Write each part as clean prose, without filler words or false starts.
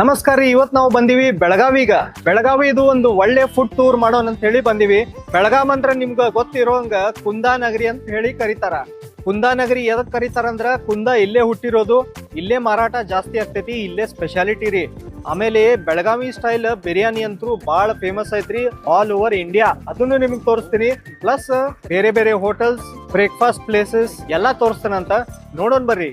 ನಮಸ್ಕಾರ ರೀ. ಇವತ್ತು ನಾವು ಬಂದಿವಿ ಬೆಳಗಾವಿಗ. ಬೆಳಗಾವಿ ಇದು ಒಂದು ಒಳ್ಳೆ ಫುಡ್ ಟೂರ್ ಮಾಡೋಣ ಅಂತ ಹೇಳಿ ಬಂದಿವಿ. ಬೆಳಗಾಂ ಅಂದ್ರೆ ನಿಮ್ಗ ಗೊತ್ತಿರೋಂಗ ಕುಂದಾನಗರಿ ಅಂತ ಹೇಳಿ ಕರೀತಾರ. ಕುಂದಾನಗರಿ ಎದಕ್ ಕರೀತಾರ ಅಂದ್ರ ಕುಂದಾ ಇಲ್ಲೇ ಹುಟ್ಟಿರೋದು, ಇಲ್ಲೇ ಮಾರಾಟ ಜಾಸ್ತಿ ಆಗ್ತೈತಿ, ಇಲ್ಲೇ ಸ್ಪೆಷಾಲಿಟಿ ರೀ. ಆಮೇಲೆ ಬೆಳಗಾವಿ ಸ್ಟೈಲ್ ಬಿರಿಯಾನಿ ಅಂತೂ ಬಾಳ ಫೇಮಸ್ ಐತ್ರಿ ಆಲ್ ಓವರ್ ಇಂಡಿಯಾ. ಅದನ್ನು ನಿಮ್ಗೆ ತೋರಿಸ್ತೀನಿ. ಪ್ಲಸ್ ಬೇರೆ ಬೇರೆ ಹೋಟೆಲ್ಸ್, ಬ್ರೇಕ್ಫಾಸ್ಟ್ ಪ್ಲೇಸಸ್ ಎಲ್ಲಾ ತೋರಿಸ್ತಾನಂತ. ನೋಡೋಣ ಬರ್ರಿ.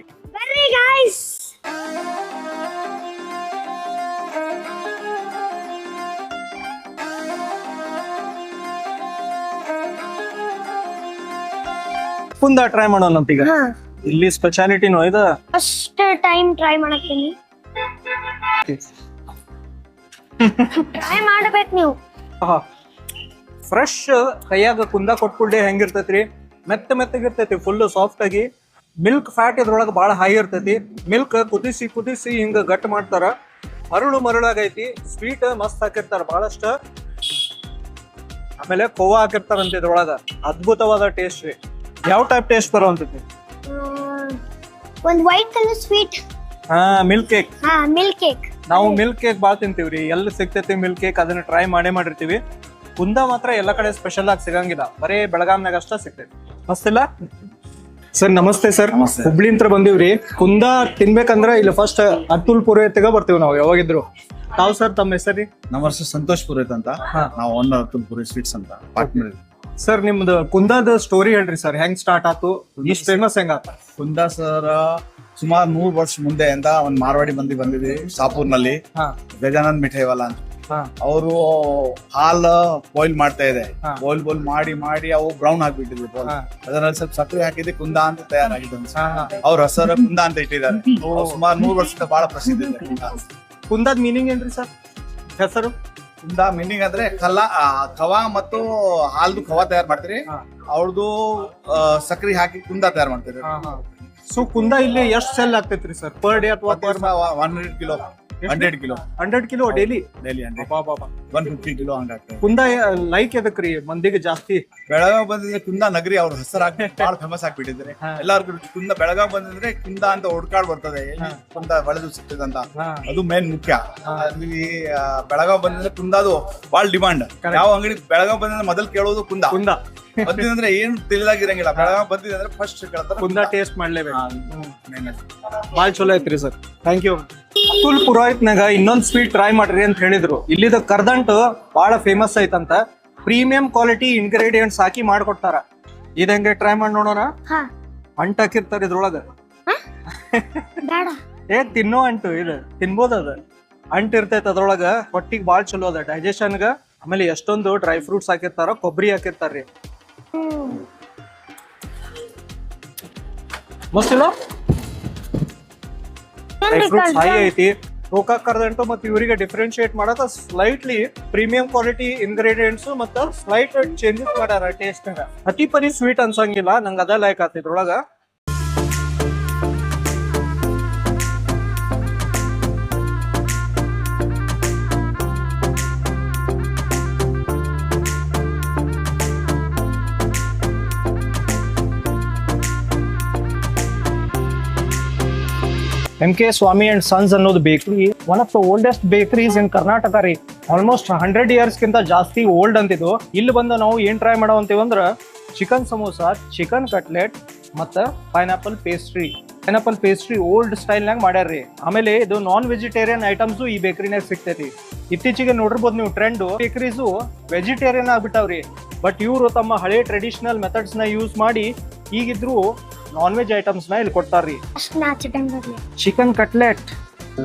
ಕುಂದಾ ಟ್ರೈ ಮಾಡೋಣ ಅಂತ ಈಗ. ಇಲ್ಲಿ ಸ್ಪೆಷಾಲಿಟಿನೋ ಇದು. ಫಸ್ಟ್ ಟೈಮ್ ಟ್ರೈ ಮಾಡತ್ತೀನಿ. ಟ್ರೈ ಮಾಡಬೇಕು ನೀವು. ಫ್ರೆಶ್ ಕೈಯಾಗ ಕುಂದಾ ಕೊಟ್ಬಿಡ್ಡೆ ಹೆಂಗಿರ್ತೈತ್ರಿ, ಮೆತ್ತಗಿರ್ತೈತಿ, ಫುಲ್ ಸಾಫ್ಟ್ ಆಗಿ. ಮಿಲ್ಕ್ ಫ್ಯಾಟ್ ಇದ್ರೊಳಗೆ ಬಹಳ ಹೈ ಇರ್ತೈತಿ. ಮಿಲ್ಕ್ ಕುದಿಸಿ ಹಿಂಗ ಗಟ್ ಮಾಡ್ತಾರ. ಮರಳಾಗೈತಿ. ಸ್ವೀಟ್ ಮಸ್ತ್ ಹಾಕಿರ್ತಾರ ಬಹಳಷ್ಟ. ಆಮೇಲೆ ಕೋವಾ ಹಾಕಿರ್ತಾರಂತ ಇದ್ರೊಳಗ. ಅದ್ಭುತವಾದ ಟೇಸ್ಟ್ ರೀ. ಯಾವ ಟೈಪ್ ಟೇಸ್ಟ್ ಬರುವಂತೈತಿ? ಒಂದು white colour sweet. Milk cake. Milk cake. ನಾವು ಮಿಲ್ಕ್ ಕೇಕ್ ಬಾಳ್ ತಿಂತೀವ್ರಿ. ಎಲ್ಲಿ ಸಿಗ್ತೈತಿ ಮಿಲ್ಕ್ ಕೇಕ್ ಅದನ್ನ ಟ್ರೈ ಮಾಡಿರ್ತೀವಿ. ಕುಂದಾ ಮಾತ್ರ ಎಲ್ಲ ಕಡೆ ಸ್ಪೆಷಲ್ ಆಗಿ ಸಿಗಂಗಿಲ್ಲ, ಬರೇ ಬೆಳಗಾಂನಾಗ ಅಷ್ಟ ಸಿಗ್ತೈತಿ. ಮಸ್ತಿಲ್ಲ ಸರ್? ನಮಸ್ತೆ ಸರ್. ಹುಬ್ಳಿ ಅಂತ ಬಂದಿವ್ರಿ. ಕುಂದಾ ತಿನ್ಬೇಕಂದ್ರ ಇಲ್ಲಿ ಫಸ್ಟ್ ಅತುಲ್ ಪುರೋಹಿತಗ ಬರ್ತೀವಿ ನಾವು ಯಾವಾಗಿದ್ರು. ತಾವ್ ಸರ್ ತಮ್ಮ ಹೆಸರಿ? ನಮ್ಮ ಹೆಸರು ಸಂತೋಷ್ ಪುರೋಹಿತ್ ಅಂತ. ನಾವು ಓನರ್ ಅತುಲ್ ಪುರೋಹಿತ್ ಸ್ವೀಟ್ಸ್ ಅಂತ ಪಾರ್ಟ್ನರ್. ಸರ್ ನಿಮ್ದು ಕುಂದಾದ ಸ್ಟೋರಿ ಹೇಳ್ರಿ ಸರ್. ಹೆಂಗ್ ಸ್ಟಾರ್ಟ್ ಆತು, ಇಷ್ಟ ಫೇಮಸ್ ಹೆಂಗಾತ? ಕುಂದಾ ಸರ್ ಸುಮಾರು 100 ವರ್ಷ ಮುಂದೆಯಿಂದ ಒಂದ್ ಮಾರ್ವಾಡಿ ಮಂದಿ ಬಂದಿದ್ವಿ ಶಾಪೂರ್ನಲ್ಲಿ. ಗಜಾನಂದ್ ಮಿಠಾಯಿವಾಲ ಅಂತ. ಅವರು ಹಾಲ್ ಬಾಯ್ಲ್ ಮಾಡ್ತಾ ಇದೆ. ಬಾಯ್ಲ್ ಮಾಡಿ ಅವು ಬ್ರೌನ್ ಹಾಕ್ಬಿಟ್ಟಿದ್ವಿ. ಅದರಲ್ಲಿ ಸ್ವಲ್ಪ ಸಕ್ಕರೆ ಹಾಕಿದ್ರೆ ಕುಂದಾ ಅಂತ ತಯಾರಾಗಿದೆ. ಅವ್ರ ಹೆಸರು ಕುಂದಾ ಅಂತ ಇಟ್ಟಿದ್ದಾರೆ. ಸುಮಾರು 100 ವರ್ಷದ ಬಹಳ ಪ್ರಸಿದ್ಧ ಇದೆ. ಕುಂದಾದ ಮೀನಿಂಗ್ ಏನ್ರಿ ಸರ್? ಹೆಸರು ಕುಂದಾ ಮೀನಿಂಗ್ ಅಂದ್ರೆ ಖವಾ ಮತ್ತು ಹಾಲ್ದು ಖವಾ ತಯಾರು ಮಾಡ್ತೀರಿ. ಅವ್ರದ್ದು ಸಕ್ರಿ ಹಾಕಿ ಕುಂದಾ ತಯಾರು ಮಾಡ್ತೀರಿ. ಸೊ ಕುಂದಾ ಇಲ್ಲಿ ಎಷ್ಟು ಸೆಲ್ ಆಗ್ತೈತ್ರಿ ಸರ್ ಪರ್ ಡೇ ಅಥವಾ 100 ಕಿಲೋ 100 ಕಿಲೋ ಡೈಲಿ 150 ಕಿಲೋ ಹಂಗಾಗ್ತದೆ. ಕುಂದಾ ಲೈಕ್ ಎದಕ್ರಿ ಮಂದಿಗೆ ಜಾಸ್ತಿ? ಬೆಳಗಾವ್ ಬಂದಿದ್ರೆ ಕುಂದಾ ನಗರಿ ಅವ್ರ ಹೆಸರಾಗಿ ಬಹಳ ಫೇಮಸ್ ಆಗ್ಬಿಟ್ಟಿದ್ರೆ ಎಲ್ಲಾರ್ಗು ಕುಂದಾ ಬೆಳಗಾವ್ ಬಂದಿದ್ರೆ ಕುಂದಾ ಅಂತ ಹುಡ್ಕಾಡ್ ಬರ್ತದೆ. ಕುಂದಾ ಬೆಳೆದು ಸಿಗ್ತದೆ ಅಂತ ಅದು ಮೇನ್ ಮುಖ್ಯ. ಅಲ್ಲಿ ಬೆಳಗಾವ್ ಬಂದಿದ್ರೆ ಕುಂದಾದು ಬಹಳ ಡಿಮಾಂಡ್. ಯಾವ ಅಂಗಡಿ ಬೆಳಗಾವ್ ಬಂದಿದ್ರೆ ಮೊದಲ್ ಕೇಳೋದು ಕುಂದಾ. ಬಂದಿದ್ರೆ ಏನು ತಿಳಿದಾಗಿರಂಗಿಲ್ಲ. ಬೆಳಗಾವ್ ಬಂದಿದೆ ಅಂದ್ರೆ ಫಸ್ಟ್ ಕೇಳ್ತಾರೆ ಕುಂದಾ ಟೇಸ್ಟ್ ಮಾಡ್ಲೇಬೇಕು. ಬಾಳ ಚಲೋ ಐತ್ರಿ ಸರ್. Thank you. ಅತುಲ್ ಪುರೋಹಿತ್ನಾಗ ಇನ್ನೊಂದ್ ಸ್ವೀಟ್ ಟ್ರೈ ಮಾಡ್ರಿ ಅಂತ ಹೇಳಿದ್ರು. ಇಲ್ಲಿದ ಕರ್ದಂಟು ಬಹಳ ಫೇಮಸ್ ಐತಂತ. ಪ್ರೀಮಿಯಂ ಕ್ವಾಲಿಟಿ ಇಂಗ್ರೀಡಿಯೆಂಟ್ಸ್ ಹಾಕಿ ಮಾಡ್ಕೊಡ್ತಾರ. ಇದ ಹೆಂಗೆ ಟ್ರೈ ಮಾಡಿ ನೋಡೋಣ. ಅಂಟ್ ಹಾಕಿರ್ತಾರ ಇದ್ರೊಳಗ. ತಿನ್ನೋ ಅಂಟು ಇದು ತಿನ್ಬೋದ. ಅದ ಅಂಟ್ ಇರ್ತೈತ ಅದ್ರೊಳಗ. ಹೊಟ್ಟಿಗೆ ಬಾಳ್ ಚಲೋ ಅದ ಡೈಜೆಷನ್ಗ. ಆಮೇಲೆ ಎಷ್ಟೊಂದು ಡ್ರೈ ಫ್ರೂಟ್ಸ್ ಹಾಕಿರ್ತಾರ, ಕೊಬ್ಬರಿ ಹಾಕಿರ್ತಾರ್ರಿ. ಮಸ್ತಿಲ್ಲ? ಡ್ರೈ ಫ್ರೂಟ್ಸ್ ಹೈ ಐತಿ. ಗೋಕಾಕ್ ಕರ್ದಂಟು ಮತ್ತೆ ಇವರಿಗೆ ಡಿಫ್ರೆನ್ಶಿಯೇಟ್ ಮಾಡಕ ಸ್ಲೈಟ್ಲಿ ಪ್ರೀಮಿಯಂ ಕ್ವಾಲಿಟಿ ಇಂಗ್ರೀಡಿಯೆಂಟ್ಸ್ ಮತ್ತ ಸ್ಲೈಟ್ ಚೇಂಜಸ್ ಮಾಡ್ಯಾರ ಟೇಸ್ಟ್. ಅತಿ ಪರಿ ಸ್ವೀಟ್ ಅನ್ಸಂಗಿಲ್ಲ. ನಂಗೆ ಅದ ಲೈಕ್ ಆತ ಇದ್ರೊಳಗ. MK Swamy and Sons ಅನ್ನೋದು bakery one of the oldest bakeries in Karnataka ರೀ. ಆಲ್ಮೋಸ್ಟ್ 100 ಇಯರ್ಸ್ ಕಿಂತ ಜಾಸ್ತಿ ಓಲ್ಡ್ ಅಂತಿದ್ದು. ಇಲ್ಲಿ ಬಂದ ನಾವು ಏನ್ ಟ್ರೈ ಮಾಡವಂತೀವಿ ಅಂದ್ರ ಚಿಕನ್ ಸಮೋಸ, ಚಿಕನ್ ಕಟ್ಲೆಟ್ ಮತ್ತ ಪೈನಾಪಲ್ ಪೇಸ್ಟ್ರಿ ಓಲ್ಡ್ ಸ್ಟೈಲ್ ನಾಗ ಮಾಡ್ಯಾರ್ರಿ. ಆಮೇಲೆ ಇದು ನಾನ್ ವೆಜಿಟೇರಿಯನ್ ಐಟಮ್ಸು ಈ ಬೇಕರಿನಾಗ ಸಿಗ್ತೈತಿ. ಇತ್ತೀಚೆಗೆ ನೋಡಿರ್ಬೋದು ನೀವು ಟ್ರೆಂಡ್ ಬೇಕರೀಸು ವೆಜಿಟೇರಿಯನ್ ಆಗ್ಬಿಟ್ಟಾವ್ರಿ. ಬಟ್ ಇವರು ತಮ್ಮ ಹಳೆ ಟ್ರೆಡಿಷನಲ್ ಮೆಥಡ್ಸ್ ನ ಯೂಸ್ ಮಾಡಿ ಈಗಿದ್ರು ನಾನ್ ವೆಜ್ ಐಟಮ್ಸ್ ನ ಇಲ್ಲಿ ಕೊಡ್ತಾರ್ರಿ. ಚಿಕನ್ ಕಟ್ಲೆಟ್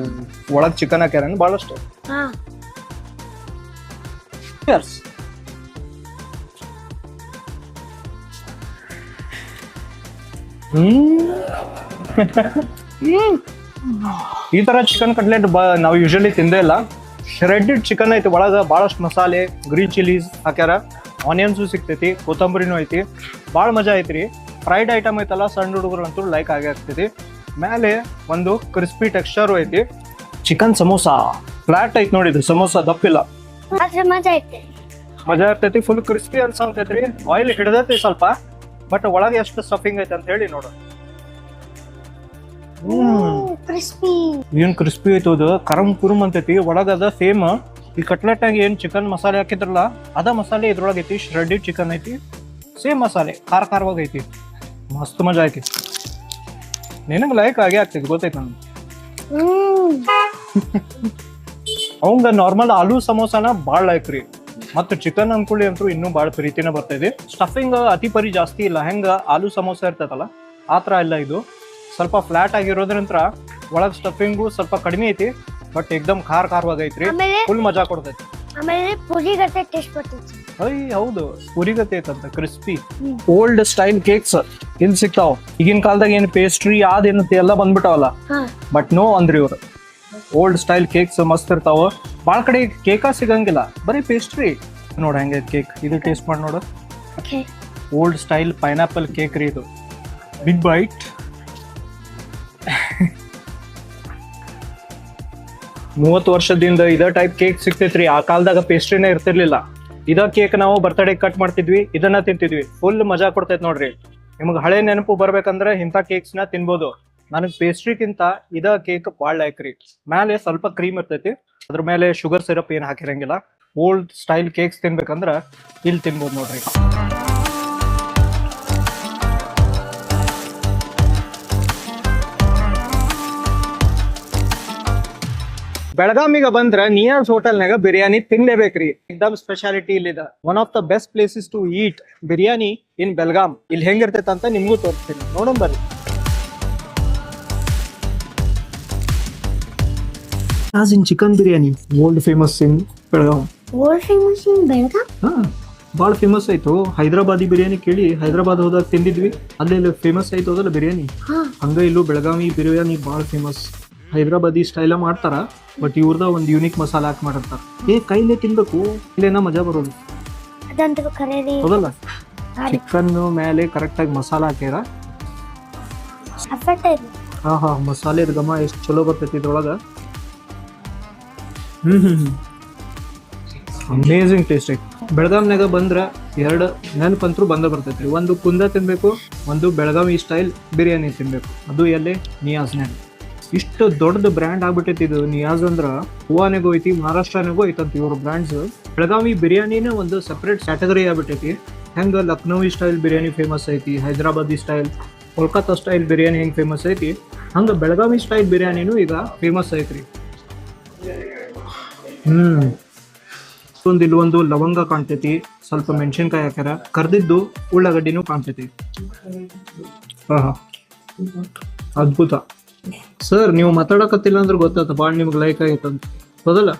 ಒಳಗ್ ಚಿಕನ್ ಹಾಕ್ಯಾರ ಬಹಳಷ್ಟು. ಈ ತರ ಚಿಕನ್ ಕಟ್ಲೆಟ್ ನಾವು ಯೂಶಲಿ ತಿಂದೇ ಇಲ್ಲ. ಶ್ರೆಡೆಡ್ ಚಿಕನ್ ಐತಿ. ಒಳಗ ಬಹಳಷ್ಟು ಮಸಾಲೆ, ಗ್ರೀನ್ ಚಿಲ್ಲೀಸ್ ಹಾಕ್ಯಾರ. ಆನಿಯನ್ಸು ಸಿಗ್ತೈತಿ, ಕೊತ್ತಂಬರಿನೂ ಐತಿ. ಭಾಳ ಮಜಾ ಐತ್ರಿ. ಫ್ರೈಡ್ ಐಟಮ್ ಐತಲ್ಲ, ಸಣ್ಣ ಹುಡುಗರಂತೂ ಲೈಕ್ ಆಗೇ ಆಗ್ತೈತಿ. ಮೇಲೆ ಒಂದು ಕ್ರಿಸ್ಪಿ ಟೆಕ್ಸ್ಚರ್ ಐತಿ. ಚಿಕನ್ ಸಮೋಸ ಫ್ಲಾಟ್ ಐತಿ ನೋಡಿದ್ರಿ. ಸಮೋಸ ದಪ್ಪಿಲ್ಲ, ಮಜಾ ಇರ್ತೈತಿ. ಫುಲ್ ಕ್ರಿಸ್ಪಿ ಅನ್ಸಂತೈತ್ರಿ. ಆಯಿಲ್ ಹಿಡ್ದೈತಿ ಸ್ವಲ್ಪ, ಬಟ್ ಒಳಗೆ ಎಷ್ಟು ಸ್ಟಫಿಂಗ್ ಐತೆ ಅಂತ ಹೇಳಿ ನೋಡು. ಕ್ರಿಸ್ಪಿ. ಏನ್ ಕ್ರಿಸ್ಪಿ ಐತಿ ಅದು, ಕರಂ ಕುರುಮ್ ಅಂತೈತಿ. ಒಳಗದ ಸೇಮ್ ಈ ಕಟ್ಲೆಟ್ ಆಗಿ ಏನ್ ಚಿಕನ್ ಮಸಾಲೆ ಹಾಕಿದ್ರಲ್ಲ ಅದ ಮಸಾಲೆ ಇದ್ರೊಳಗೆ ಐತಿ. ಶ್ರೆಡೆಡ್ ಚಿಕನ್ ಐತಿ, ಸೇಮ್ ಮಸಾಲೆ ಖಾರವಾಗಿ ಐತಿ. ಮಸ್ತ್ ಮಜಾ ಐತಿ. ನಿನಗೆ ಲೈಕ್ ಆಗೇ ಆಗ್ತೈತಿ, ಗೊತ್ತೈತಿ ನನ್ಗೆ. ಅವಂಗ ನಾರ್ಮಲ್ ಆಲೂ ಸಮೋಸಾನ ಭಾಳ ಲೈಕ್ ರೀ. ಮತ್ತು ಚಿಕನ್ ಅನ್ಕೊಳ್ಳಿ ಅಂತೂ ಇನ್ನೂ ಭಾಳ ಪ್ರೀತಿನ ಬರ್ತೈತಿ. ಸ್ಟಫಿಂಗ್ ಅತಿ ಪರಿ ಜಾಸ್ತಿ ಇಲ್ಲ, ಹೆಂಗ ಆಲೂ ಸಮೋಸ ಇರ್ತೈತಲ್ಲ ಆ ಥರ ಇಲ್ಲ. ಇದು ಸ್ವಲ್ಪ ಫ್ಲಾಟ್ ಆಗಿರೋದ್ರಂತ್ರ ಒಳಗೆ ಸ್ಟಫಿಂಗು ಸ್ವಲ್ಪ ಕಡಿಮೆ ಐತಿ, ಬಟ್ ಎಕ್ದಮ್ ಖಾರವಾಗಿ ಐತ್ರಿ. ಫುಲ್ ಮಜಾ ಕೊಡ್ತೈತಿ. ಆಮೇಲೆ ಪುರಿ ಗತೆ ಟೇಸ್ಟ್ ಬರ್ತೈತಿ. ಹೌದು, ಪುರಿಗತೆ ಐತಂತ ಕ್ರಿಸ್ಪಿ. ಓಲ್ಡ್ ಸ್ಟೈಲ್ ಕೇಕ್ಸ್ ಇಲ್ಲಿ ಸಿಗ್ತಾವ. ಈಗಿನ ಕಾಲದಾಗ ಏನು ಪೇಸ್ಟ್ರಿ ಅದೇನಂತ ಎಲ್ಲ ಬಂದ್ಬಿಟ್ಟಾವಲ್ಲ, ಬಟ್ ನೋ ಅಂದ್ರಿ ಇವ್ರು. ಓಲ್ಡ್ ಸ್ಟೈಲ್ ಕೇಕ್ಸ್ ಮಸ್ತ್ ಇರ್ತಾವ. ಭಾಳ ಕಡೆ ಕೇಕ ಸಿಗಂಗಿಲ್ಲ, ಬರೀ ಪೇಸ್ಟ್ರಿ. ನೋಡ ಹೆಂಗೆ ಕೇಕ್, ಇದು ಟೇಸ್ಟ್ ಮಾಡಿ ನೋಡು. ಓಲ್ಡ್ ಸ್ಟೈಲ್ ಪೈನಾಪಲ್ ಕೇಕ್ ರೀ ಇದು. Big byte. 30 ವರ್ಷದಿಂದ ಇದ ಟೈಪ್ ಕೇಕ್ ಸಿಗ್ತೈತ್ರಿ. ಆ ಕಾಲದಾಗ ಪೇಸ್ಟ್ರಿನೇ ಇರ್ತಿರ್ಲಿಲ್ಲ. ಇದ ಕೇಕ್ ನಾವು ಬರ್ತಡೇ ಕಟ್ ಮಾಡ್ತಿದ್ವಿ, ಇದನ್ನ ತಿಂತಿದ್ವಿ. ಫುಲ್ ಮಜಾ ಕೊಡ್ತೈತಿ ನೋಡ್ರಿ. ನಿಮ್ಗೆ ಹಳೆ ನೆನಪು ಬರ್ಬೇಕಂದ್ರೆ ಇಂಥ ಕೇಕ್ಸ್ ನ ತಿನ್ಬೋದು. ನನಗೆ ಪೇಸ್ಟ್ರಿಗಿಂತ ಇದ ಕೇಕ್ ಭಾಳ ಲೈಕ್ ರೀ. ಮೇಲೆ ಸ್ವಲ್ಪ ಕ್ರೀಮ್ ಇರ್ತೈತಿ, ಅದ್ರ ಮೇಲೆ ಶುಗರ್ ಸಿರಪ್ ಏನು ಹಾಕಿರಂಗಿಲ್ಲ. ಓಲ್ಡ್ ಸ್ಟೈಲ್ ಕೇಕ್ಸ್ ತಿನ್ಬೇಕಂದ್ರ ಇಲ್ಲಿ ತಿನ್ಬೋದು ನೋಡ್ರಿ. ಬೆಳಗಾಮಿಗ ಬಂದ್ರ ನಿಯಾಸ್ ಹೋಟೆಲ್ನಾಗ ಬಿರಿಯಾನಿ ತಿನ್ಲೇಬೇಕ್ರಿ. ಎಕ್ದಮ್ ಸ್ಪೆಷಾಲಿಟಿ ಇಲ್ಲಿದ. One of the best places to eat biryani in Belgaum. ಇಲ್ಲಿ ಹೆಂಗಿರ್ತೈತೆ ಅಂತ ನಿಮ್ಗೂ ತೋರಿಸ್ತೀನಿ, ನೋಡೋಣ ಬರ್ರಿ. As in chicken biryani, world famous in Belgaum. World famous ಇನ್ ಬೆಳಗಾಂ. ಭಾಳ ಫೇಮಸ್ ಆಯ್ತು. ಹೈದರಾಬಾದಿ ಬಿರಿಯಾನಿ ಕೇಳಿ ಹೈದರಾಬಾದ್ ಹೋದಾಗ ತಿಂದಿದ್ವಿ, ಅಲ್ಲೆಲ್ಲ ಫೇಮಸ್ ಆಯ್ತು ಅದಲ್ಲ ಬಿರಿಯಾನಿ. ಹಂಗ ಇಲ್ಲೂ ಬೆಳಗಾವಿ ಬಿರಿಯಾನಿ ಭಾಳ ಫೇಮಸ್. ಹೈದರಾಬಾದಿ ಸ್ಟೈಲ ಮಾಡ್ತಾರ, ಬಟ್ ಇವ್ರದ ಒಂದು ಯೂನಿಕ್ ಮಸಾಲ ಹಾಕಿ ಮಾಡಿರ್ತಾರ. ಕೈಲೇ ತಿನ್ಬೇಕು, ಇಲ್ಲೇನ ಮಜಾ ಬರೋದು. ಅದಂತೂ ಕರೇರಿ ಹೌದಲ್ಲ, ಚಿಕನ್ ಮೇಲೆ ಕರೆಕ್ಟ್ ಆಗಿ ಮಸಾಲ ಹಾಕ್ಯಾರ. ಮಸಾಲೆದ ಘಮ ಎಷ್ಟು ಚಲೋ ಬರ್ತೈತಿ ಇದ್ರೊಳಗ. ಅಮೇಝಿಂಗ್ ಟೇಸ್ಟ್ ಐತಿ. ಬೆಳಗಾಂನಾಗ ಬಂದ್ರ ಎರಡು ನೆನಪಂತರೂ ಬಂದ ಬರ್ತೈತ್ರಿ. ಒಂದು ಕುಂದ ತಿನ್ಬೇಕು, ಒಂದು ಬೆಳಗಾವಿ ಸ್ಟೈಲ್ ಬಿರಿಯಾನಿ ತಿನ್ಬೇಕು. ಅದು ಎಲ್ಲಿ ನಿಯಾಜ್ನಾಗ. ಇಷ್ಟು ದೊಡ್ಡದು ಬ್ರ್ಯಾಂಡ್ ಆಗ್ಬಿಟ್ಟೈತಿ ಇದು ನಿಯಾಜ್ ಅಂದ್ರ. ಗೋವಾನಾಗೂ ಐತಿ, ಮಹಾರಾಷ್ಟ್ರನಾಗೂ ಐತಂತ ಇವ್ರ ಬ್ರ್ಯಾಂಡ್ಸ್. ಬೆಳಗಾವಿ ಬಿರಿಯಾನಿನ ಒಂದು ಸಪ್ರೇಟ್ ಕ್ಯಾಟಗರಿ ಆಗ್ಬಿಟ್ಟೈತಿ. ಹೆಂಗ ಲಕ್ನೋವಿ ಸ್ಟೈಲ್ ಬಿರಿಯಾನಿ ಫೇಮಸ್ ಐತಿ, ಹೈದರಾಬಾದಿ ಸ್ಟೈಲ್, ಕೋಲ್ಕತ್ತಾ ಸ್ಟೈಲ್ ಬಿರಿಯಾನಿ ಹೆಂಗ್ ಫೇಮಸ್ ಐತಿ, ಹಂಗ ಬೆಳಗಾವಿ ಸ್ಟೈಲ್ ಬಿರಿಯಾನಿನೂ ಈಗ ಫೇಮಸ್ ಐತ್ರಿ. ಇಲ್ಲೊಂದು ಲವಂಗ ಕಾಣ್ತೈತಿ, ಸ್ವಲ್ಪ ಮೆಣಸಿನ್ಕಾಯಿ ಹಾಕ್ಯಾರ, ಕರ್ದಿದ್ದು ಉಳ್ಳಾಗಡ್ಡಿನೂ ಕಾಣ್ತೈತಿ. ಅದ್ಭುತ. ಸರ್, ನೀವು ಮಾತಾಡಕತ್ತಿಲ್ಲ ಅಂದ್ರೆ ಗೊತ್ತಾಯ್ತು ಭಾಳ ನಿಮ್ಗೆ ಲೈಕ್ ಆಗೈತಂತ, ಹೌದಲ್ಲ?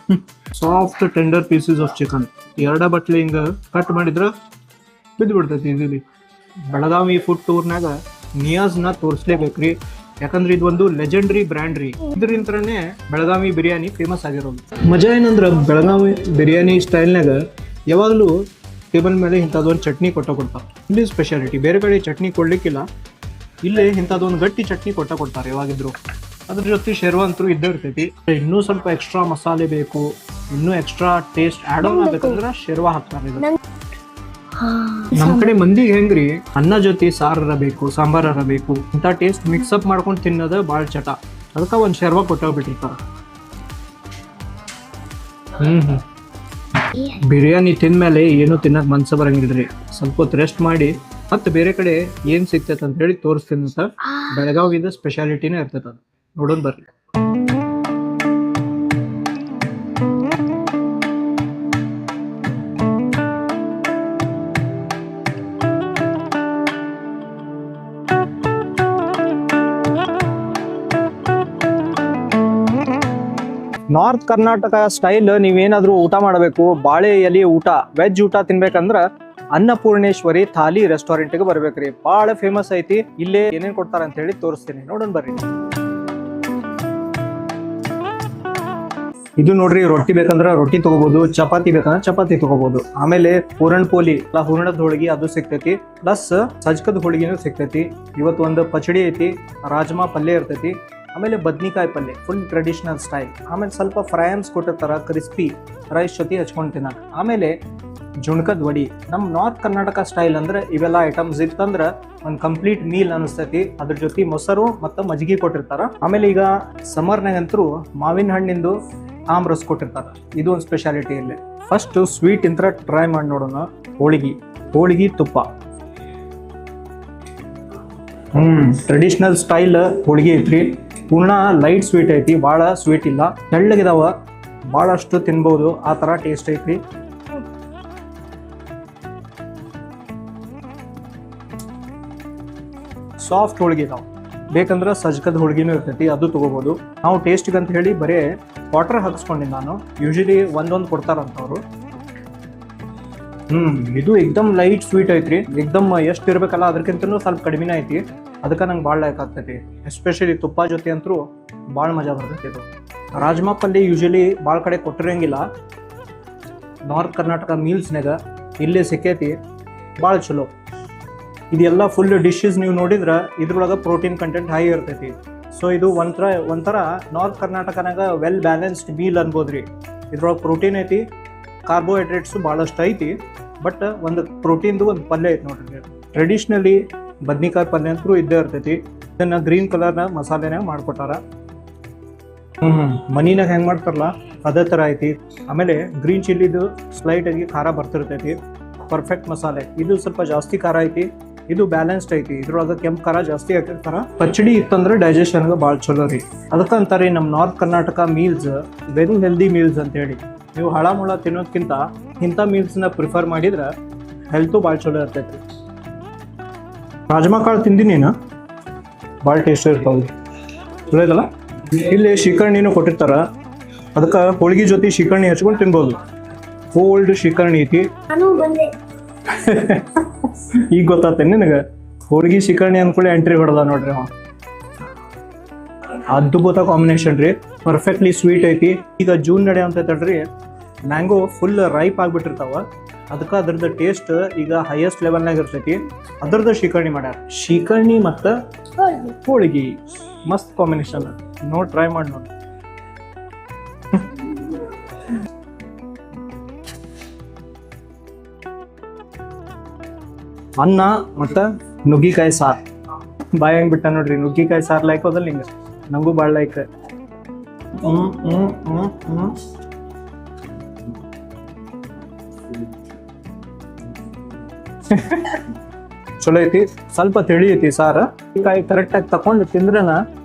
Soft tender pieces of chicken ಎರಡ ಬಟ್ಲಿ ಹಿಂಗ ಕಟ್ ಮಾಡಿದ್ರ ಬಿದ್ದು ಬಿಡ್ತೈತಿ ಇದೀಲಿ. ಬೆಳಗಾವಿ ಫುಡ್ ಟೂರ್ನಾಗ ನಿಯಾಜ್ನ ತೋರಿಸ್ಲೇಬೇಕ್ರಿ, ಯಾಕಂದ್ರೆ ಇದು ಒಂದು ಲೆಜೆಂಡ್ರಿ ಬ್ರ್ಯಾಂಡ್ ರೀ. ಇದರಿಂತ್ರನೇ ಬೆಳಗಾವಿ ಬಿರಿಯಾನಿ ಫೇಮಸ್ ಆಗಿರೋದು. ಮಜಾ ಏನಂದ್ರ ಬೆಳಗಾವಿ ಬಿರಿಯಾನಿ ಸ್ಟೈಲ್ನಾಗ ಯಾವಾಗಲೂ ಟೇಬಲ್ ಮೇಲೆ ಇಂಥದ್ದೊಂದು ಚಟ್ನಿ ಕೊಡ್ತಾರೆ. ಇಲ್ಲಿ ಸ್ಪೆಷಾಲಿಟಿ, ಬೇರೆ ಕಡೆ ಚಟ್ನಿ ಕೊಡ್ಲಿಕ್ಕಿಲ್ಲ, ಇಲ್ಲೇ ಇಂಥದ್ದೊಂದು ಗಟ್ಟಿ ಚಟ್ನಿ ಕೊಡ್ತಾರೆ ಯಾವಾಗಿದ್ರು. ಅದ್ರ ಜೊತೆ ಶೇರ್ವಾ ಅಂತೂ ಇದ್ದೇ ಇರ್ತೈತಿ. ಇನ್ನೂ ಸ್ವಲ್ಪ ಎಕ್ಸ್ಟ್ರಾ ಮಸಾಲೆ ಬೇಕು, ಇನ್ನೂ ಎಕ್ಸ್ಟ್ರಾ ಟೇಸ್ಟ್ ಆಡ್ ಆನ್ ಆಗ್ಬೇಕಂದ್ರೆ ಶೇರ್ವಾ ಹಾಕ್ತಾರೆ. ನಮ್ ಕಡೆ ಮಂದಿಗೆ ಹೆಂಗ್ರಿ, ಅನ್ನ ಜೊತೆ ಸಾರರ ಬೇಕು, ಸಾಂಬಾರರ ಬೇಕು, ಇಂಥ ಟೇಸ್ಟ್ ಮಿಕ್ಸ್ ಅಪ್ ಮಾಡ್ಕೊಂಡು ತಿನ್ನೋದು ಭಾಳ ಚಟ. ಅದಕ್ಕೆ ಒಂದು ಶೇರ್ವಾ ಕೊಟ್ಟೋಗ್ಬಿಟ್ಟಿರ್ತಾರ. ಬಿರಿಯಾನಿ ತಿಂದ್ಮೇಲೆ ಏನು ತಿನ್ನಕ್ ಮನ್ಸ ಬರಂಗಿಲ್ರಿ. ಸ್ವಲ್ಪ ಹೊತ್ತು ರೆಸ್ಟ್ ಮಾಡಿ ಮತ್ತೆ ಬೇರೆ ಕಡೆ ಏನ್ ಸಿಗ್ತೈತೆ ಅಂತ ಹೇಳಿ ತೋರಿಸ್ತೀನಿ ಅಂತ. ಬೆಳಗಾವಿದ ಸ್ಪೆಷಾಲಿಟಿನೇ ಇರ್ತೈತೆ ಅದು, ನೋಡೋಣ ಬರ್ರಿ. ನಾರ್ತ್ ಕರ್ನಾಟಕ ಸ್ಟೈಲ್ ನೀವೇನಾದ್ರೂ ಊಟ ಮಾಡಬೇಕು, ಬಾಳೆ ಎಲೆ ಊಟ, ವೆಜ್ ಊಟ ತಿನ್ಬೇಕಂದ್ರ ಅನ್ನಪೂರ್ಣೇಶ್ವರಿ ಥಾಲಿ ರೆಸ್ಟೋರೆಂಟ್ಗೆ ಬರ್ಬೇಕ್ರಿ. ಭಾಳ ಫೇಮಸ್ ಐತಿ. ಇಲ್ಲೇ ಏನೇನ್ ಕೊಡ್ತಾರ ಅಂತ ಹೇಳಿ ತೋರಿಸ್ತೀನಿ, ನೋಡೋಣ ಬರ್ರಿ. ಇದು ನೋಡ್ರಿ, ರೊಟ್ಟಿ ಬೇಕಂದ್ರ ರೊಟ್ಟಿ ತಗೋಬಹುದು, ಚಪಾತಿ ಬೇಕಂದ್ರ ಚಪಾತಿ ತಗೋಬಹುದು. ಆಮೇಲೆ ಪೂರಣ್ ಪೋಲಿ, ಹೂರಣದ ಹೋಳಿಗೆ ಅದು ಸಿಗ್ತೈತಿ, ಪ್ಲಸ್ ಸಜ್ಕದ ಹೋಳಿಗೆನೂ ಸಿಗ್ತೈತಿ. ಇವತ್ತು ಒಂದು ಪಚಡಿ ಐತಿ, ರಾಜ್ಮಾ ಪಲ್ಯ ಇರ್ತೈತಿ, ಆಮೇಲೆ ಬದ್ನಿಕಾಯಿ ಪಲ್ಯ ಫುಲ್ ಟ್ರೆಡಿಷನಲ್ ಸ್ಟೈಲ್. ಆಮೇಲೆ ಸ್ವಲ್ಪ ಫ್ರೈಮ್ಸ್ ಕೊಟ್ಟಿರ್ತಾರ, ಕ್ರಿಸ್ಪಿ ರೈಸ್ ಜೊತೆ ಹಚ್ಕೊಂಡು ತಿನ್ನೋಣ. ಆಮೇಲೆ ಜುಣ್ಕದ್ ವಡಿ. ನಮ್ಮ ನಾರ್ತ್ ಕರ್ನಾಟಕ ಸ್ಟೈಲ್ ಅಂದ್ರೆ ಇವೆಲ್ಲ ಐಟಮ್ಸ್ ಇತ್ತಂದ್ರ ಒಂದು ಕಂಪ್ಲೀಟ್ ಮೀಲ್ ಅನಿಸ್ತೈತಿ. ಅದ್ರ ಜೊತೆ ಮೊಸರು ಮತ್ತು ಮಜ್ಜಿಗೆ ಕೊಟ್ಟಿರ್ತಾರ. ಆಮೇಲೆ ಈಗ ಸಮ್ಮರ್ನಾಗಂತರೂ ಮಾವಿನ ಹಣ್ಣಿಂದು ಆಮ್ರಸ್ ಕೊಟ್ಟಿರ್ತಾರ. ಇದು ಒಂದು ಸ್ಪೆಷಾಲಿಟಿ ಇಲ್ಲಿ. ಫಸ್ಟ್ ಸ್ವೀಟ್ ಇಂತ್ರ ಟ್ರೈ ಮಾಡಿ ನೋಡೋಣ. ಹೋಳಿಗೆ ತುಪ್ಪ. ಟ್ರೆಡಿಷನಲ್ ಸ್ಟೈಲ್ ಹೋಳಿಗೆ ಐತ್ರಿ. ಪೂರ್ಣ ಲೈಟ್ ಸ್ವೀಟ್ ಐತಿ, ಭಾಳ ಸ್ವೀಟ್ ಇಲ್ಲ, ತೆಳ್ಳಗಿದಾವ, ಭಾಳಷ್ಟು ತಿನ್ಬೋದು, ಆ ಥರ ಟೇಸ್ಟ್ ಐತ್ರಿ. ಸಾಫ್ಟ್ ಹೋಳಿಗೆ ಇದಾವೆ. ಬೇಕಂದ್ರೆ ಸಜ್ಕದ ಹೋಳಿಗೆನೂ ಇರ್ತೈತಿ, ಅದು ತಗೋಬೋದು. ನಾವು ಟೇಸ್ಟಿಗೆ ಅಂತ ಹೇಳಿ ಬರೀ ವಾಟರ್ ಹಾಕಿಸ್ಕೊಂಡಿನಿ ನಾನು. ಯೂಶಲಿ ಒಂದೊಂದು ಕೊಡ್ತಾರಂತವ್ರು. ಇದು ಎಕ್ದಮ್ ಲೈಟ್ ಸ್ವೀಟ್ ಐತ್ರಿ. ಎಕ್ದಮ್ ಎಷ್ಟು ಇರ್ಬೇಕಲ್ಲ ಅದಕ್ಕಿಂತನೂ ಸ್ವಲ್ಪ ಕಡಿಮೆನೇ ಐತಿ. ಅದಕ್ಕೆ ನಂಗೆ ಭಾಳ ಲೈಕ್ ಆಗ್ತೈತಿ. ಎಸ್ಪೆಷಲಿ ತುಪ್ಪ ಜೊತೆ ಅಂತೂ ಭಾಳ ಮಜಾ ಬರ್ತೈತಿ. ಇದು ರಾಜ್ಮಾ ಪಲ್ಯ ಯೂಶಲಿ ಭಾಳ ಕಡೆ ಕೊಟ್ಟಿರಂಗಿಲ್ಲ. ನಾರ್ತ್ ಕರ್ನಾಟಕ ಮೀಲ್ಸ್ನಾಗ ಇಲ್ಲೇ ಸಿಕ್ಕೈತಿ, ಭಾಳ ಚಲೋ. ಇದೆಲ್ಲ ಫುಲ್ ಡಿಶಸ್ ನೀವು ನೋಡಿದ್ರೆ ಇದ್ರೊಳಗೆ ಪ್ರೋಟೀನ್ ಕಂಟೆಂಟ್ ಹೈ ಇರ್ತೈತಿ. ಸೊ ಇದು ಒಂಥರ ನಾರ್ತ್ ಕರ್ನಾಟಕನಾಗ ವೆಲ್ ಬ್ಯಾಲೆನ್ಸ್ಡ್ ಮೀಲ್ ಅನ್ಬೋದ್ರಿ. ಇದ್ರೊಳಗೆ ಪ್ರೋಟೀನ್ ಐತಿ, ಕಾರ್ಬೋಹೈಡ್ರೇಟ್ಸು ಭಾಳಷ್ಟು ಐತಿ, ಬಟ್ ಒಂದು ಪ್ರೋಟೀನ್ದು ಒಂದು ಪಲ್ಯ ಐತಿ ನೋಡ್ರಿ. ಟ್ರೆಡಿಷ್ನಲಿ ಬದ್ನಿಕಾಯಿ ಪಲ್ಯ ಅಂತೂ ಇದ್ದೇ ಇರ್ತೈತಿ. ಇದನ್ನ ಗ್ರೀನ್ ಕಲರ್ನ ಮಸಾಲೆನಾಗ ಮಾಡ್ಕೊಟ್ಟಾರ. ಮನಿನಾಗ ಹೆಂಗೆ ಮಾಡ್ತಾರಲ್ಲ ಅದೇ ಥರ ಐತಿ. ಆಮೇಲೆ ಗ್ರೀನ್ ಚಿಲ್ಲಿದು ಸ್ಲೈಟ್ ಆಗಿ ಖಾರ ಬರ್ತಿರ್ತೈತಿ. ಪರ್ಫೆಕ್ಟ್ ಮಸಾಲೆ. ಇದು ಸ್ವಲ್ಪ ಜಾಸ್ತಿ ಖಾರ ಐತಿ, ಇದು ಬ್ಯಾಲೆನ್ಸ್ಡ್ ಐತಿ. ಇದ್ರೊಳಗೆ ಕೆಂಪು ಖಾರ ಜಾಸ್ತಿ ಹಾಕಿರ್ತಾರ. ಪಚ್ಚಡಿ ಇತ್ತಂದ್ರೆ ಡೈಜೆಷನ್ಗೆ ಭಾಳ ಚಲೋ ರೀ. ಅದಕ್ಕಂತಾರೆ ನಮ್ಮ north Karnataka meals very healthy meals ಅಂತ ಹೇಳಿ. ನೀವು ಹಳ ಮುಳ ತಿನ್ನೋದ್ಕಿಂತ ಇಂಥ ಮೀಲ್ಸ್ನ ಪ್ರಿಫರ್ ಮಾಡಿದ್ರೆ ಹೆಲ್ತು ಭಾಳ ಚಲೋ ಇರ್ತೈತಿ. ರಾಜ್ಮಾ ಕಾಳು ತಿಂದಿನಿ ನೀನು, ಭಾಳ ಟೇಸ್ಟ್ ಇರ್ತಾವೆ, ಚಲೋ ಇದಲ್ಲ. ಇಲ್ಲಿ ಶ್ರೀಕರ್ಣಿನೂ ಕೊಟ್ಟಿರ್ತಾರ. ಅದಕ್ಕೆ ಹೋಳಿಗೆ ಜೊತೆ ಶ್ರೀಕರ್ಣಿ ಹಚ್ಕೊಂಡು ತಿನ್ಬೋದು. ಕೋಲ್ಡ್ ಶ್ರೀಕರ್ಣಿ ಐತಿ. ಈಗ ಗೊತ್ತಾಗ್ತೇನೆ ನಿನಗೆ. ಹೋಳಿಗೆ ಶ್ರೀಕರ್ಣಿ ಅಂದ್ಕೊಳ್ಳಿ ಎಂಟ್ರಿ ಹೊಡೆದ ನೋಡ್ರಿ ಅವ. ಅದ್ಭುತ ಕಾಂಬಿನೇಷನ್ ರೀ. ಪರ್ಫೆಕ್ಟ್ಲಿ ಸ್ವೀಟ್ ಐತಿ. ಈಗ ಜೂನ್ ನಡೆ ಅಂತ ತಡ್ರಿ, ಮ್ಯಾಂಗೋ ಫುಲ್ ರೈಪ್ ಆಗ್ಬಿಟ್ಟಿರ್ತಾವ. ಅದಕ್ಕೆ ಅದ್ರದ್ದು ಟೇಸ್ಟ್ ಈಗ ಹೈಯೆಸ್ಟ್ ಲೆವೆಲ್ನಾಗ ಇರ್ತೈತಿ. ಅದ್ರದ್ದು ಶ್ರೀಕರ್ಣಿ ಮಾಡ್ಯಾರ. ಶ್ರೀಕರ್ಣಿ ಮತ್ತು ಹೋಳಿಗೆ ಮಸ್ತ್ ಕಾಂಬಿನೇಷನ್. ನೋಡಿ ಟ್ರೈ ಮಾಡಿ ನೋಡಿ. ಅನ್ನ ಮತ್ತು ನುಗ್ಗಿಕಾಯಿ ಸಾರು. ಬಾಯಿ ಹಂಗೆ ಬಿಟ್ಟ ನೋಡ್ರಿ. ನುಗ್ಗಿಕಾಯಿ ಸಾರು ಲೈಕ್ ಹೋದಲ್ಲ ಹಿಂಗೆ, ನಂಗೂ ಭಾಳ ಲೈಕ್. ಚಲೋ ಐತಿ. ಸ್ವಲ್ಪ ತಿಳಿ ಐತಿ ಸಾರ. ಕಾಯಿ ಕರೆಕ್ಟಾಗಿ ತಕೊಂಡು ತಿಂದ್ರನ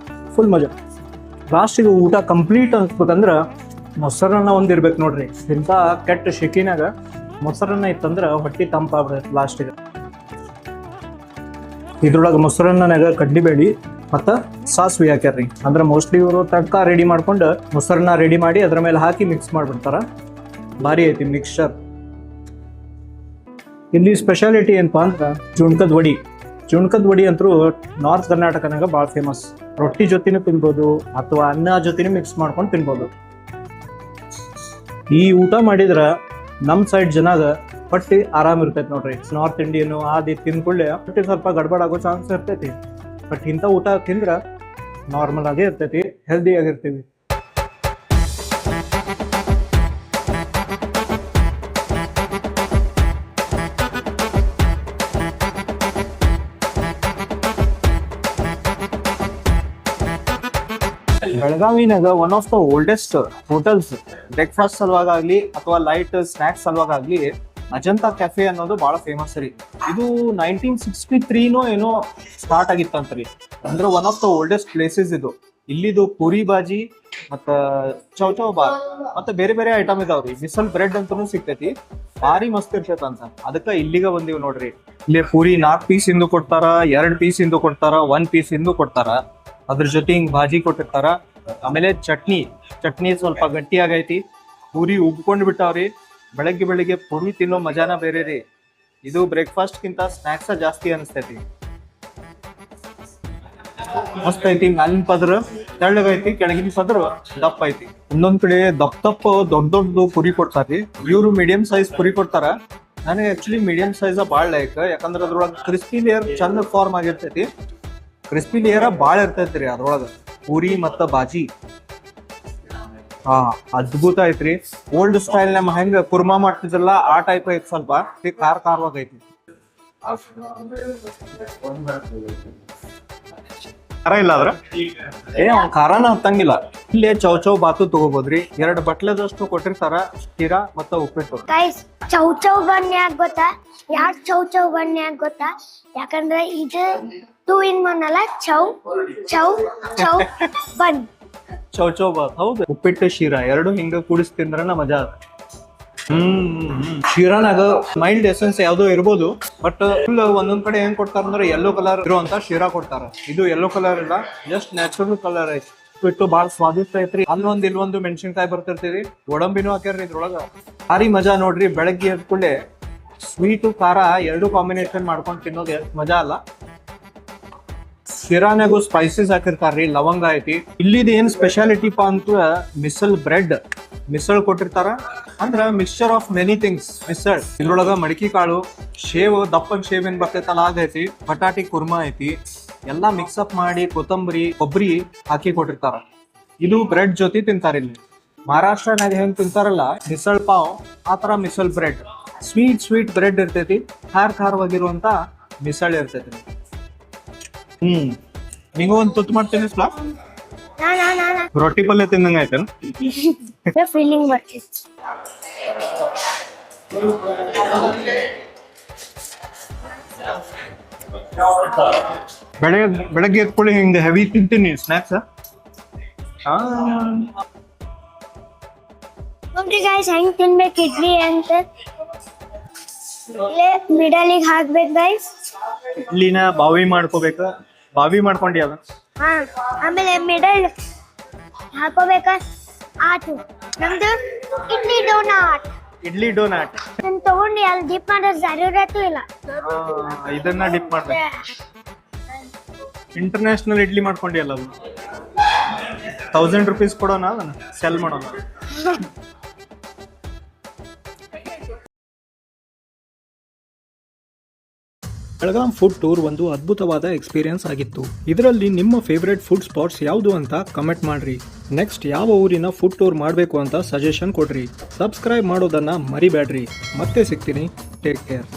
ಫುಲ್ ಮಜಾ. ಲಾಸ್ಟಿಗೆ ಊಟ ಕಂಪ್ಲೀಟ್ ಅನ್ಸ್ಬೇಕಂದ್ರೆ ಮೊಸರನ್ನ ಒಂದಿರ್ಬೇಕು ನೋಡ್ರಿ. ಇಂಥ ಕೆಟ್ಟ ಶೆಕಿನಾಗ ಮೊಸರನ್ನ ಇತ್ತಂದ್ರೆ ಹೊಟ್ಟೆ ತಂಪಾಗ್ಬಿಡುತ್ತೆ ಲಾಸ್ಟಿಗೆ. ಇದ್ರೊಳಗೆ ಮೊಸರನ್ನಾಗ ಕಡ್ಲಿಬೇಡಿ ಮತ್ತು ಸಾಸಿವೆ ಹಾಕ್ಯಾರ್ರಿ. ಅಂದ್ರೆ ಮೋಸ್ಟ್ಲಿ ಇವರು ತಡ್ಕ ರೆಡಿ ಮಾಡ್ಕೊಂಡು ಮೊಸರನ್ನ ರೆಡಿ ಮಾಡಿ ಅದ್ರ ಮೇಲೆ ಹಾಕಿ ಮಿಕ್ಸ್ ಮಾಡಿಬಿಡ್ತಾರ. ಭಾರಿ ಐತಿ ಮಿಕ್ಸ್ಚರ್. ಇಲ್ಲಿ ಸ್ಪೆಷಾಲಿಟಿ ಏನಪ್ಪ ಅಂದ್ರೆ ಜುಣ್ಕದ ವಡಿ. ಜುಣ್ಕದ ವಡಿ ಅಂತೂ ನಾರ್ತ್ ಕರ್ನಾಟಕನಾಗ ಭಾಳ ಫೇಮಸ್. ರೊಟ್ಟಿ ಜೊತೆನೂ ತಿನ್ಬೋದು ಅಥವಾ ಅನ್ನ ಜೊತೆನೂ ಮಿಕ್ಸ್ ಮಾಡ್ಕೊಂಡು ತಿನ್ಬೋದು. ಈ ಊಟ ಮಾಡಿದ್ರೆ ನಮ್ಮ ಸೈಡ್ ಜನಾಗ ಹೊಟ್ಟೆ ಆರಾಮ್ ಇರ್ತೈತಿ ನೋಡ್ರಿ. ನಾರ್ತ್ ಇಂಡಿಯನ್ ಆದಿ ತಿಂದ್ಕೊಳ್ಳೆ ಹೊಟ್ಟೆ ಸ್ವಲ್ಪ ಗಡ್ಬಡ್ ಆಗೋ ಚಾನ್ಸ್ ಇರ್ತೈತಿ. ಬಟ್ ಇಂಥ ಊಟ ತಿಂದ್ರೆ ನಾರ್ಮಲ್ ಆಗೇ ಇರ್ತೈತಿ, ಹೆಲ್ದಿ ಆಗಿರ್ತೀವಿ. ಬೆಳಗಾವಿನಾಗ one of the oldest hotels breakfast ಸಲುವಾಗಲಿ ಅಥವಾ ಲೈಟ್ ಸ್ನಾಕ್ಸ್ ಸಲುವಾಗಲಿ ಅಜಂತಾ ಕೆಫೆ ಅನ್ನೋದು ಬಹಳ ಫೇಮಸ್ ರೀ. ಇದು 1963 ಏನೋ ಸ್ಟಾರ್ಟ್ ಆಗಿತ್ತಂತ್ರಿ. ಅಂದ್ರೆ one of the oldest places ಇದು. ಇಲ್ಲಿದು ಪೂರಿ ಬಾಜಿ ಮತ್ತ ಚೌಚೌ ಬಾರ್ ಮತ್ತೆ ಬೇರೆ ಬೇರೆ ಐಟಮ್ ಇದಾವ್ರಿ. ಬಿಸಲ್ ಬ್ರೆಡ್ ಅಂತೂ ಸಿಗ್ತೈತಿ, ಭಾರಿ ಮಸ್ತ್ ಇರ್ತೈತ ಅಂತ. ಅದಕ್ಕೆ ಇಲ್ಲಿಗ ಬಂದಿವ್ ನೋಡ್ರಿ. ಇಲ್ಲಿ ಪೂರಿ 4 ಪೀಸ್ ಇಂದು ಕೊಡ್ತಾರ, 2 ಪೀಸ್ ಇಂದು ಕೊಡ್ತಾರ, 1 ಪೀಸ್ ಇಂದು ಕೊಡ್ತಾರ. ಅದ್ರ ಜೊತೆ ಹಿಂಗ್ ಭಾಜಿ ಕೊಟ್ಟಿರ್ತಾರ. ಆಮೇಲೆ ಚಟ್ನಿ ಸ್ವಲ್ಪ ಗಟ್ಟಿ ಆಗೈತಿ. ಪೂರಿ ಉಬ್ಕೊಂಡ್ ಬಿಟ್ಟಾವ್ರಿ. ಬೆಳಗ್ಗೆ ಪೂರಿ ತಿನ್ನೋ ಮಜಾನ ಬೇರೆ ರೀ. ಇದು ಬ್ರೇಕ್ಫಾಸ್ಟ್ ಗಿಂತ ಸ್ನಾಕ್ಸ್ ಜಾಸ್ತಿ ಅನಿಸ್ತೈತಿ. ಮಸ್ತ್ ಐತಿ. ಮ್ಯಾಲಿನ ಪದ್ರ ತೆಳ್ಳಗೈತಿ, ಕೆಳಗಿನ ಪದ್ರ ದಪ್ಪ ಐತಿ. ಇನ್ನೊಂದ್ ಕಡೆ ದೊಡ್ಡ ಪುರಿ ಕೊಡ್ತಾರಿ. ಇವ್ರು ಮೀಡಿಯಂ ಸೈಜ್ ಪುರಿ ಕೊಡ್ತಾರ. ನನಗೆ ಆಕ್ಚುಲಿ ಮೀಡಿಯಂ ಸೈಜ್ ಬಾಳ್ ಲೈಕ್. ಯಾಕಂದ್ರೆ ಅದ್ರೊಳಗೆ ಕ್ರಿಸ್ಪಿ ಲೇಯರ್ ಚಂದ ಫಾರ್ಮ್ ಆಗಿರ್ತೈತಿ. ಕ್ರಿಸ್ಪಿ ಲೇಯರ್ ಬಾಳ ಇರ್ತೈತಿ ರೀ ಅದ್ರೊಳಗ ಪೂರಿ ಮತ್ತ ಬಾಜಿ. ಹಾ ಅದ್ಭುತ ಐತ್ರಿ. ಓಲ್ಡ್ ಸ್ಟೈಲ್ ನಮ್ಮ ಹೆಂಗ ಕುರ್ಮಾ ಮಾಡ್ತಿದ್ರಲ್ಲ ಆ ಟೈಪ್ ಐತಿ, ಸ್ವಲ್ಪ ಖಾರವಾಗಿ ಐತಿ. ಖಾರ ಇಲ್ಲ ಅದ್ರ ಖಾರನ ಹತ್ತಂಗಿಲ್ಲ. ಇಲ್ಲಿ ಚೌ ಬಾತು ತಗೋಬೋದ್ರಿ. 2 ಬಟ್ಲದಷ್ಟು ಕೊಟ್ಟಿರ್ತಾರ ಶಿರಾ ಮತ್ತ ಉಪ್ಪಿಟ್ಟು. ಗೈಸ್ ಚೌ ಬನ್ನಿ ಯಾಕೆ ಗೊತ್ತಾ? ಯಾಕೆ ಚೌ ಬನ್ನಿ ಯಾಕೆ ಗೊತ್ತಾ? ಯಾಕಂದ್ರೆ ಇದು 2 in 1 ಅಲ್ಲ. ಚೌ ಬನ್. ಚೌ ಬಾತ್ ಹೌದು. ಉಪ್ಪಿಟ್ಟು ಶಿರಾ 2 ಹಿಂಗ ಕೂಡಿಸಿ ತಿಂದ್ರನ ಮಜಾ. ಶಿರಾನಾಗ ಮೈಲ್ಡ್ ಎಸೆನ್ಸ್ ಯಾವ್ದೋ ಇರ್ಬೋದು, ಬಟ್ ಒಂದೊಂದ್ ಕಡೆ ಏನ್ ಕೊಡ್ತಾರ ಅಂದ್ರೆ ಯೆಲ್ಲೋ ಕಲರ್ ಇರುವಂತ ಶಿರಾ ಕೊಡ್ತಾರ. ಇದು ಯೆಲ್ಲೋ ಕಲರ್ ಇಲ್ಲ, ಜಸ್ಟ್ ನ್ಯಾಚುರಲ್ ಕಲರ್ ಐತಿ. ಉಪ್ಪಿಟ್ಟು ಬಾಳ ಸ್ವಾದಿಷ್ಟ ಐತ್ರಿ. ಇಲ್ಲೊಂದು ಮೆಣಸಿನ್ಕಾಯಿ ಬರ್ತಿರ್ತೀರಿ, ಗೋಡಂಬಿನೂ ಹಾಕ್ಯಾರ್ರಿ ಇದ್ರೊಳಗ. ಭಾರಿ ಮಜಾ ನೋಡ್ರಿ. ಬೆಳಗ್ಗೆ ಎದ್ದ ಕೂಡಲೇ ಸ್ವೀಟು ಖಾರ 2 ಕಾಂಬಿನೇಷನ್ ಮಾಡ್ಕೊಂಡು ತಿನ್ನೋದು ಮಜಾ ಅಲ್ಲ. ಶಿರಾನಾಗೂ ಸ್ಪೈಸಸ್ ಹಾಕಿರ್ತಾರ್ರಿ, ಲವಂಗ ಐತಿ. ಇಲ್ಲಿದ ಏನ್ ಸ್ಪೆಷಾಲಿಟಿಪಾ ಅಂತ ಮಿಸಳ್ ಕೊಟ್ಟಿರ್ತಾರ. ಅಂದ್ರ ಮಿಕ್ಸ್ಚರ್ ಆಫ್ ಮೆನಿ ಥಿಂಗ್ಸ್ ಮಿಸಳ್. ಇದ್ರೊಳಗ ಮಡಕಿ ಕಾಳು, ಶೇವ್, ದಪ್ಪನ್ ಶೇವ್ ಏನ್ ಬರ್ತೈತಲ್ಲ ಅದೈತಿ, ಬಟಾಟಿ ಕುರ್ಮಾ ಐತಿ. ಎಲ್ಲಾ ಮಿಕ್ಸ್ ಅಪ್ ಮಾಡಿ ಕೊತ್ತಂಬರಿ ಕೊಬ್ಬರಿ ಹಾಕಿ ಕೊಟ್ಟಿರ್ತಾರ. ಇದು ಬ್ರೆಡ್ ಜೊತೆ ತಿಂತಾರ. ಇಲ್ಲಿ ಮಹಾರಾಷ್ಟ್ರನಾಗ ಹೆಂಗ್ ತಿಂತಾರಲ್ಲ ಮಿಸಳ್ ಪಾವ್, ಆತರ ಮಿಸಳ್ ಬ್ರೆಡ್. ಸ್ವೀಟ್ ಬ್ರೆಡ್ ಇರ್ತೈತಿ, ಖಾರವಾಗಿರುವಂತ ಮಿಸಳ್ ಇರ್ತೈತಿ. ನಿಂಗೂ ಒಂದ್ ತುತ್ತು ಮಾಡ್ತೀನಿ. ರೊಟ್ಟಿ ಪಲ್ಯ ತಿಂದಂಗ ಆಯ್ತೇನ? ಫೀಲಿಂಗ್ ಬರ್ತಿತ್ತು. ಬೆಳಗ್ಗೆ ಎತ್ಕೊಳ್ಳಿ ಹಿಂಗ ಹೆವಿ ತಿಂತೀನಿ ಸ್ನಾಕ್ಸ್. ನೋಡ್ರಿ ಗೈಸ್ ಹೆಂಗ್ ತಿನ್ಬೇಕು ಇಡ್ಲಿ ಅಂತ. ಇಲ್ಲೇ ಮಿಡಲಿಗೆ ಹಾಕ್ಬೇಕು ಗೈಸ್. ಇಡ್ಲಿನ ಬಾವಿ ಮಾಡ್ಕೋಬೇಕು. ಬಾವಿ ಮಾಡ್ಕೊಂಡಿ ಅದ. ಆಮೇಲೆ ಮಿಡಲ್ ಹಾಕೋಬೇಕ. ಆತು ನಮ್ದು ಇಡ್ಲಿ ಡೋನಾಟ್. ನಾನು ತಗೊಂಡು ಅಲ್ಲಿ ಡಿಪ್ ಮಾಡೋ ಜರೂರತ್ತು ಇಲ್ಲ. ಇದನ್ನ ಡಿಪ್ ಮಾಡ್ಬೇಕು. ಇಂಟರ್ನ್ಯಾಷನಲ್ ಇಡ್ಲಿ ಮಾಡ್ಕೊಂಡಿ ಅಲ್ಲ ಅದು. 1000 ರೂಪೀಸ್ ಕೊಡೋಣ, ಅದನ್ನ ಸೆಲ್ ಮಾಡೋಣ. ಬೆಳಗಾಂ ಫುಡ್ ಟೂರ್ ಒಂದು ಅದ್ಭುತವಾದ ಎಕ್ಸ್ಪೀರಿಯನ್ಸ್ ಆಗಿತ್ತು. ಇದರಲ್ಲಿ ನಿಮ್ಮ ಫೇವ್ರೆಟ್ ಫುಡ್ ಸ್ಪಾಟ್ಸ್ ಯಾವುದು ಅಂತ ಕಮೆಂಟ್ ಮಾಡ್ರಿ. ನೆಕ್ಸ್ಟ್ ಯಾವ ಊರಿನ ಫುಡ್ ಟೂರ್ ಮಾಡಬೇಕು ಅಂತ ಸಜೆಷನ್ ಕೊಡ್ರಿ. ಸಬ್ಸ್ಕ್ರೈಬ್ ಮಾಡೋದನ್ನ ಮರಿಬೇಡ್ರಿ. ಮತ್ತೆ ಸಿಗ್ತೀನಿ. Take care.